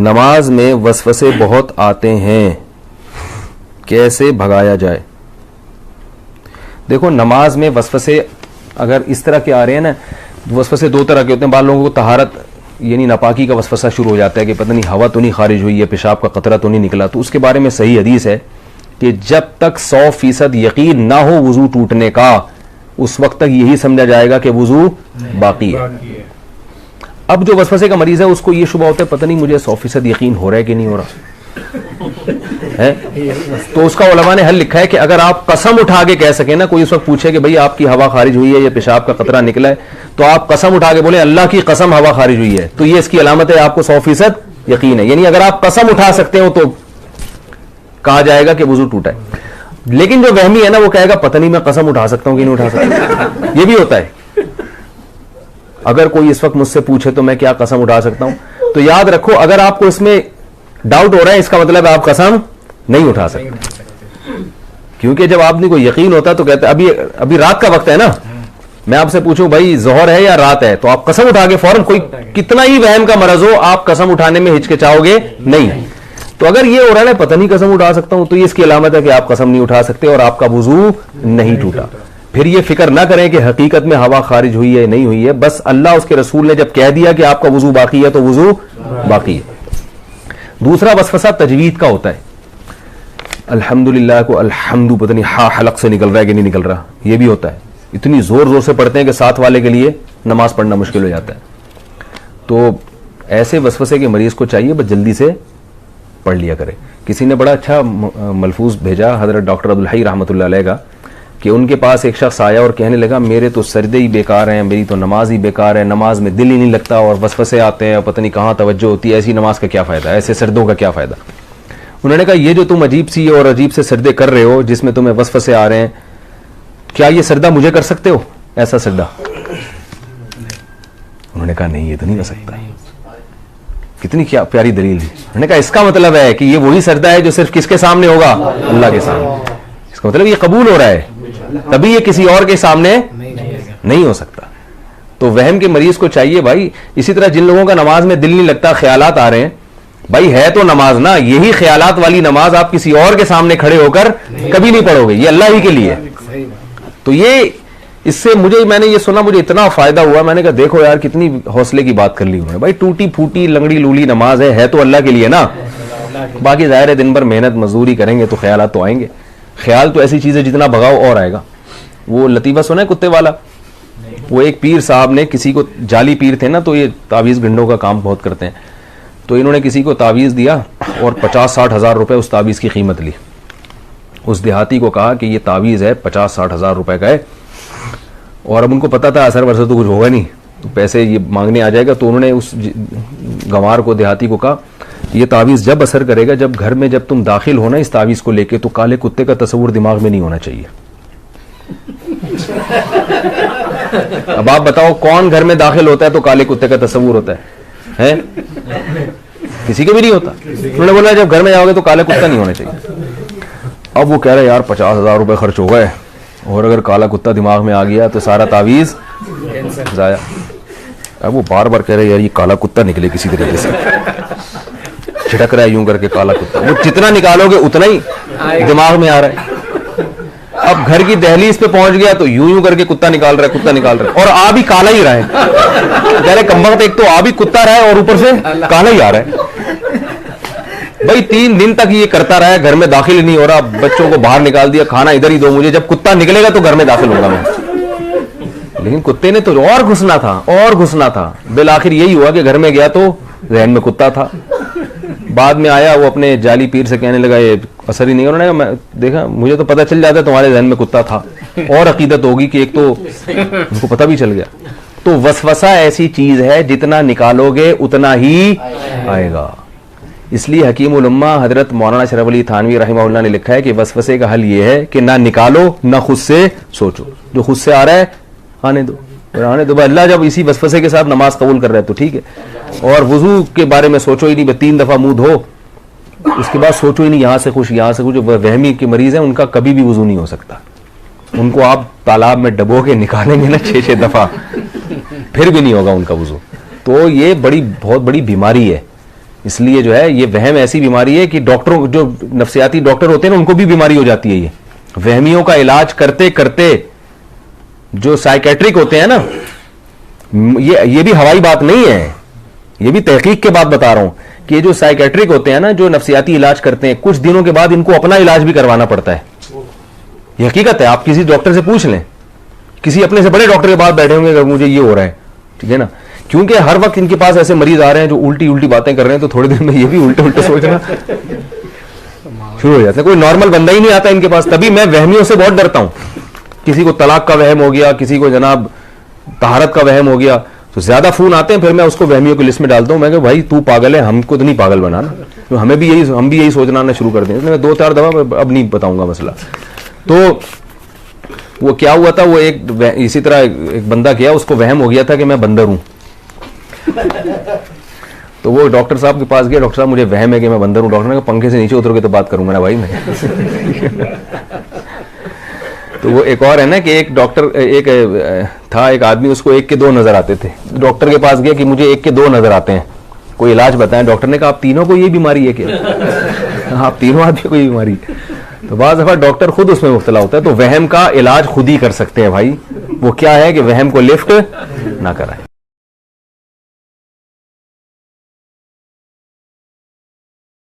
नमाज में वसवसे बहुत आते हैं, कैसे भगाया जाए? देखो, नमाज में वसवसे अगर इस तरह के आ रहे हैं ना, वसवसे दो तरह के होते हैं। बाद लोगों को तहारत यानी नापाकी का वसवसा शुरू हो जाता है कि पता नहीं हवा तो नहीं खारिज हुई है, पेशाब का कतरा तो नहीं निकला। तो उसके बारे में सही हदीस है कि जब तक 100% यकीन ना हो वजू टूटने का, उस वक्त तक यही समझा जाएगा कि वजू बाकी है। अब जो वसवसे का मरीज है उसको ये शुबा होता है पता नहीं मुझे 100% यकीन हो रहा है कि नहीं हो रहा है। तो उसका उलमा ने हल लिखा है कि अगर आप कसम उठा के कह सके ना, कोई उस वक्त पूछे कि भाई आपकी हवा खारिज हुई है या पेशाब का कतरा निकला है, तो आप कसम उठा के बोले अल्लाह की कसम हवा खारिज हुई है, तो ये इसकी अलामत है आपको 100% यकीन है। यानी अगर आप कसम उठा सकते हो तो कहा जाएगा कि वजू टूटा है। लेकिन जो वहमी है ना, वो कहेगा पता नहीं मैं कसम उठा सकता हूं कि नहीं उठा सकता। ये भी होता है। अगर कोई इस वक्त मुझसे पूछे तो मैं क्या कसम उठा सकता हूं, तो याद रखो अगर आपको इसमें डाउट हो रहा है, इसका मतलब आप कसम नहीं उठा सकते। क्योंकि जब आदमी को यकीन होता है तो कहते अभी रात का वक्त है ना, मैं आपसे पूछूं भाई जोहर है या रात है, तो आप कसम उठा के फौरन, कोई कितना ही वहम का मरज हो, आप कसम उठाने में हिचकिचाओगे नहीं। तो अगर ये हो रहा है पता नहीं कसम उठा सकता हूं, तो ये इसकी अलामत है कि आप कसम नहीं उठा सकते और आपका वुजू नहीं टूटा। फिर ये फिक्र ना करें कि हकीकत में हवा खारिज हुई है नहीं हुई है, बस अल्लाह उसके रसूल ने जब कह दिया कि आपका वुजू बाकी है तो वुजू बाकी है। दूसरा वसवसा तजवीद का होता है। अल्हम्दुलिल्लाह को अल्हम्दु पता नहीं हा हलक से निकल रहा है कि नहीं निकल रहा, ये भी होता है। इतनी जोर जोर से पढ़ते हैं कि साथ वाले के लिए नमाज पढ़ना मुश्किल हो जाता है। तो ऐसे वसवसे के मरीज को चाहिए बस जल्दी से पढ़ लिया करे। किसी ने बड़ा अच्छा मलफूज भेजा हजरत डॉक्टर अब्दुल हई रहमतुल्लाह अलैह का, कि उनके पास एक शख्स आया और कहने लगा मेरे तो सर्दे ही बेकार हैं, मेरी तो नमाज ही बेकार है, नमाज में दिल ही नहीं लगता और वसवसे आते हैं, पता नहीं कहाँ तवज्जो होती है, ऐसी नमाज का क्या फ़ायदा, ऐसे सर्दों का क्या फ़ायदा। उन्होंने कहा ये जो तुम अजीब सी और अजीब से सर्दे कर रहे हो जिसमें तुम्हें वसवसे आ रहे हैं, क्या ये सर्दा मुझे कर सकते हो ऐसा सर्दा? उन्होंने कहा नहीं, ये तो नहीं कर सकता। कितनी क्या प्यारी दलील है। उन्होंने कहा इसका मतलब है कि ये वही सर्दा है जो सिर्फ किसके सामने होगा? अल्लाह के सामने। इसका मतलब ये कबूल हो रहा है, तभी ये किसी और के सामने नहीं हो सकता। तो वहम के मरीज को चाहिए भाई, इसी तरह जिन लोगों का नमाज में दिल नहीं लगता, ख्यालात आ रहे हैं, भाई है तो नमाज ना, यही ख्यालात वाली नमाज आप किसी और के सामने खड़े होकर कभी नहीं पढ़ोगे, ये अल्लाह ही के लिए। तो ये इससे मैंने ये सुना, मुझे इतना फायदा हुआ। मैंने कहा देखो यार कितनी हौसले की बात कर ली उन्होंने। भाई टूटी फूटी लंगड़ी लूली नमाज है तो अल्लाह के लिए ना, बाकी जाहिर है दिन भर मेहनत मजदूरी करेंगे तो ख्यालात तो आएंगे। ख्याल तो ऐसी चीज है जितना भगाओ और आएगा। वो लतीफा सुना है कुत्ते वाला? वो एक पीर साहब ने किसी को, जाली पीर थे ना, तो ये तावीज़ भिंडों का काम बहुत करते हैं, तो इन्होंने किसी को तावीज़ दिया और 50-60 हज़ार रुपए उस तावीज़ की कीमत ली। उस देहाती को कहा कि ये तावीज़ है 50-60 हज़ार रुपए का है, और अब उनको पता था असर वरसर तो कुछ होगा नहीं, तो पैसे ये मांगने आ जाएगा। तो उन्होंने उस गंवार को, देहाती को कहा ये तावीज़ जब असर करेगा, जब घर में जब तुम दाखिल होना इस तावीज़ को लेके, तो काले कुत्ते का तस्वुर दिमाग में नहीं होना चाहिए। अब आप बताओ कौन घर में दाखिल होता है तो काले कुत्ते का तस्वुर होता है? किसी के भी नहीं होता। उन्होंने बोला जब घर में जाओगे तो काला कुत्ता नहीं होना चाहिए। अब वो कह रहे यार 50 हज़ार रुपए खर्च हो गए, और अगर काला कुत्ता दिमाग में आ गया तो सारा तावीज़ जाया। अब वो बार बार कह रहे यार ये काला कुत्ता निकले किसी तरीके से, छिटक रहा है यूं करके काला कुत्ता। वो जितना निकालोगे उतना ही दिमाग में आ रहा है। अब घर की दहलीज पे पहुंच गया तो यूं यूं करके कुत्ता निकाल रहा है, कुत्ता निकाल रहा है, और आ भी काला ही रहा है। कह रहे कमबख्त, एक तो आ भी कुत्ता रहा है और ऊपर से काला ही आ रहा है। भाई 3 दिन तक ये करता रहा है, घर में दाखिल नहीं हो रहा, बच्चों को बाहर निकाल दिया, खाना इधर ही दो मुझे, जब कुत्ता निकलेगा तो घर में दाखिल होगा मैं। लेकिन कुत्ते ने तो और घुसना था और घुसना था। बिल आखिर यही हुआ कि घर में गया तो जहन में कुत्ता था। बाद में आया वो अपने जाली पीर से कहने लगा ये असर ही नहीं। उन्होंने मैं देखा, मुझे तो पता चल जाता तुम्हारे जहन में कुत्ता था, और अकीदत होगी कि एक तो उनको पता भी चल गया। तो वसवसा ऐसी चीज है जितना निकालोगे उतना ही आएगा। इसलिए हकीमुल उम्मा हजरत मौलाना शरफ अली थानवी रहमहुल्लाह ने लिखा है कि वसवसे का हल यह है कि ना निकालो ना खुद से सोचो। जो खुद से आ रहा है आने दो, आने दो। अल्लाह जब इसी वसवसे के साथ नमाज कबूल कर रहा है तो ठीक है। और वजू के बारे में सोचो ही नहीं, 3 दफा मुंह धो, उसके बाद सोचो ही नहीं यहाँ से कुछ यहाँ से कुछ। जो वहमी के मरीज हैं उनका कभी भी वजू नहीं हो सकता। उनको आप तालाब में डबो के निकालेंगे ना 6-6 दफा, फिर भी नहीं होगा उनका वजू। तो ये बहुत बड़ी बीमारी है। इसलिए जो है ये वहम ऐसी बीमारी है कि डॉक्टरों, जो नफ्सियाती डॉक्टर होते हैं ना, उनको भी बीमारी हो जाती है। ये वहमियों का इलाज करते करते जो साइकेट्रिक होते हैं ना, ये भी हवाई बात नहीं है, ये भी तहकीक के बाद बता रहा हूं कि ये जो साइकेट्रिक होते हैं ना, जो नफ्सियाती इलाज करते हैं, कुछ दिनों के बाद इनको अपना इलाज भी करवाना पड़ता है। ये हकीकत है, आप किसी डॉक्टर से पूछ लें, किसी अपने से बड़े डॉक्टर के पास बैठे होंगे, अगर मुझे ये हो रहा है, ठीक है ना, क्योंकि हर वक्त इनके पास ऐसे मरीज आ रहे हैं जो उल्टी उल्टी बातें कर रहे हैं, तो थोड़ी देर में ये भी उल्टे उल्टे सोचना शुरू हो जाता है। कोई नॉर्मल बंदा ही नहीं आता इनके पास। तभी मैं वहमियों से बहुत डरता हूं। किसी को तलाक का वहम हो गया, किसी को जनाब तहारत का वहम हो गया, तो ज्यादा फोन आते हैं, फिर मैं उसको वहमियों की लिस्ट में डालता हूं। मैं भाई तू पागल है, हमको तो नहीं पागल बनाना, तो हम भी यही सोचना आना शुरू कर दें। इसलिए मैं 2-4 दफा अब नहीं बताऊंगा मसला। तो वो क्या हुआ था, वो इसी तरह एक बंदा गया, उसको वहम हो गया था कि मैं बंदर हूं। तो वो डॉक्टर साहब के पास गया, डॉक्टर साहब मुझे वहम है कि मैं बंदर हूं। डॉक्टर ने कहा पंखे से नीचे उतरोगे तो बात करूंगा ना भाई मैं। तो वो एक और है ना कि एक डॉक्टर, एक आदमी, उसको 1 के 2 नजर आते थे। डॉक्टर के पास गया कि मुझे 1 के 2 नजर आते हैं, कोई इलाज बताएं। डॉक्टर ने कहा आप तीनों को ये बीमारी है क्या? आप तीनों आदमी को ये बीमारी। तो बाज़ दफा डॉक्टर खुद उसमें मुब्तला होता है। तो वहम का इलाज खुद ही कर सकते हैं भाई। वो क्या है कि वहम को लिफ्ट ना कराएं।